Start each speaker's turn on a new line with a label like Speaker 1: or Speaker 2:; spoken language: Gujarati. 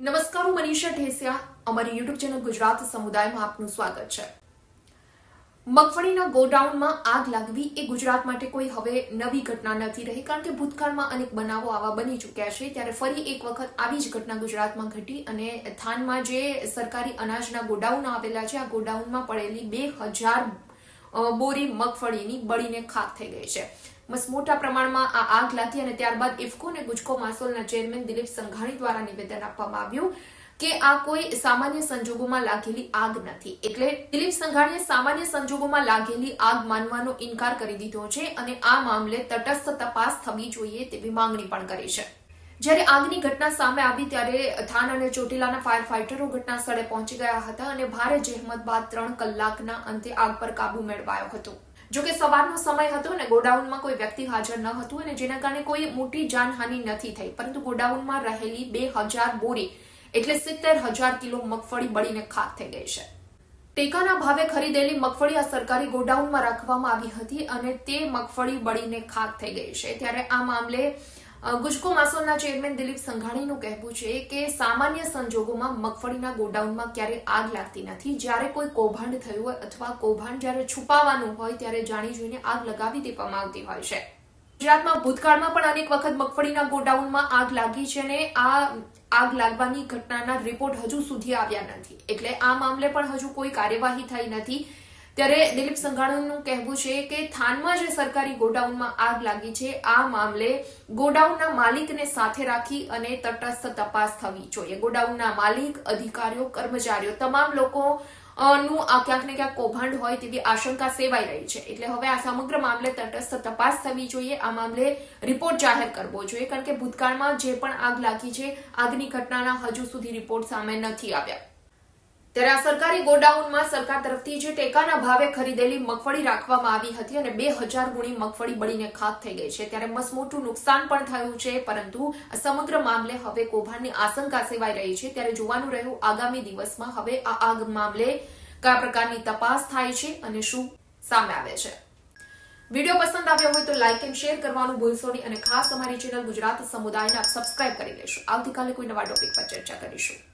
Speaker 1: નમસ્કાર, હું મનીષા ઢેસિયા. અમારી યુટ્યુબ ચેનલ ગુજરાત સમુદાયમાં આપનું સ્વાગત છે. મગફળીના ગોડાઉનમાં આગ લાગવી એ ગુજરાત માટે કોઈ હવે નવી ઘટના નથી રહી, કારણ કે ભૂતકાળમાં અનેક બનાવો આવા બની ચૂક્યા છે. ત્યારે ફરી એક વખત આવી જ ઘટના ગુજરાતમાં ઘટી અને થાનમાં જે સરકારી અનાજના ગોડાઉન આવેલા છે, આ ગોડાઉનમાં પડેલી 2000 બોરી મગફળીની બળીને ખાખ થઈ ગઈ છે. બસ મોટા પ્રમાણમાં આ આગ લાગી અને ત્યારબાદ ઇફકો અને ગુજકો માસોલના ચેરમેન દિલીપ સંઘાણી દ્વારા નિવેદન આપવામાં આવ્યું કે આ કોઈ સામાન્ય સંજોગોમાં લાગેલી આગ નથી. એટલે દિલીપ સંઘાણીએ સામાન્ય સંજોગોમાં લાગેલી આગ માનવાનો ઇનકાર કરી દીધો છે અને આ મામલે તટસ્થ તપાસ થવી જોઈએ તેવી માંગણી પણ કરી છે. જ્યારે આગની ઘટના સામે આવી ત્યારે થાન અને ચોટીલાના ફાયર ફાઈટરો ઘટના સ્થળે પહોંચી ગયા હતા અને ભારે જહેમત બાદ 3 કલાકના અંતે આગ પર કાબુ મેળવાયો હતો. જોકે સવારનો સમય હતો અને ગોડાઉનમાં કોઈ વ્યક્તિ હાજર ન હતું અને જેના કારણે કોઈ મોટી જાનહાનિ નથી થઈ, પરંતુ ગોડાઉનમાં રહેલી 2000 બોરી એટલે 70,000 કિલો મગફળી બળીને ખાખ થઈ ગઈ છે. ટેકાના ભાવે ખરીદેલી મગફળી આ સરકારી ગોડાઉનમાં રાખવામાં આવી હતી અને તે મગફળી બળીને ખાખ થઈ ગઈ છે. ત્યારે આ મામલે ગુજકો માસોલના ચેરમેન દિલીપ સંઘાણીનું કહેવું છે કે સામાન્ય સંજોગોમાં મગફળીના ગોડાઉનમાં ક્યારે આગ લાગતી નથી. જ્યારે કોઈ કૌભાંડ થયું હોય અથવા કૌભાંડ જ્યારે છુપાવવાનું હોય ત્યારે જાણી જોઈને આગ લગાવી દેવામાં આવતી હોય છે. ગુજરાતમાં ભૂતકાળમાં પણ અનેક વખત મગફળીના ગોડાઉનમાં આગ લાગી છે અને આ આગ લાગવાની ઘટનાના રિપોર્ટ હજુ સુધી આવ્યા નથી. એટલે આ મામલે પણ હજુ કોઈ કાર્યવાહી થઈ નથી. ત્યારે દિલીપ સંઘાણીનું કહેવું છે કે થાનમાં જે સરકારી ગોડાઉનમાં આગ લાગી છે, આ મામલે ગોડાઉનના માલિકને સાથે રાખી અને તટસ્થ તપાસ થવી જોઈએ. ગોડાઉનના માલિક, અધિકારીઓ, કર્મચારીઓ તમામ લોકો નું આ ક્યાંક ને ક્યાંક કૌભાંડ હોય તેવી આશંકા સેવાઈ રહી છે. એટલે હવે આ સમગ્ર મામલે તટસ્થ તપાસ થવી જોઈએ. આ મામલે રિપોર્ટ જાહેર કરવો જોઈએ, કારણ કે ભૂતકાળમાં જે પણ આગ લાગી છે, આગની ઘટનાના હજુ સુધી રિપોર્ટ સામે નથી આવ્યા. ત્યારે આ સરકારી ગોડાઉનમાં સરકાર તરફથી જે ટેકાના ભાવે ખરીદેલી મગફળી રાખવામાં આવી હતી અને 2000 ગુણી મગફળી બળીને ખાખ થઈ ગઈ છે. ત્યારે મોટું નુકસાન પણ થયું છે, પરંતુ સમગ્ર મામલે હવે કૌભાંડની આશંકા સેવાઈ રહી છે. ત્યારે જોવાનું રહ્યું આગામી દિવસમાં હવે આ આગ મામલે કયા પ્રકારની તપાસ થાય છે અને શું સામે આવે છે. વિડીયો પસંદ આવ્યો હોય તો લાઇક એન્ડ શેર કરવાનું ભૂલશો નહીં અને ખાસ અમારી ચેનલ ગુજરાત સમુદાયને આપ સબસ્ક્રાઇબ કરી લેશો. આવતીકાલે કોઈ નવા ટોપિક પર ચર્ચા કરીશું.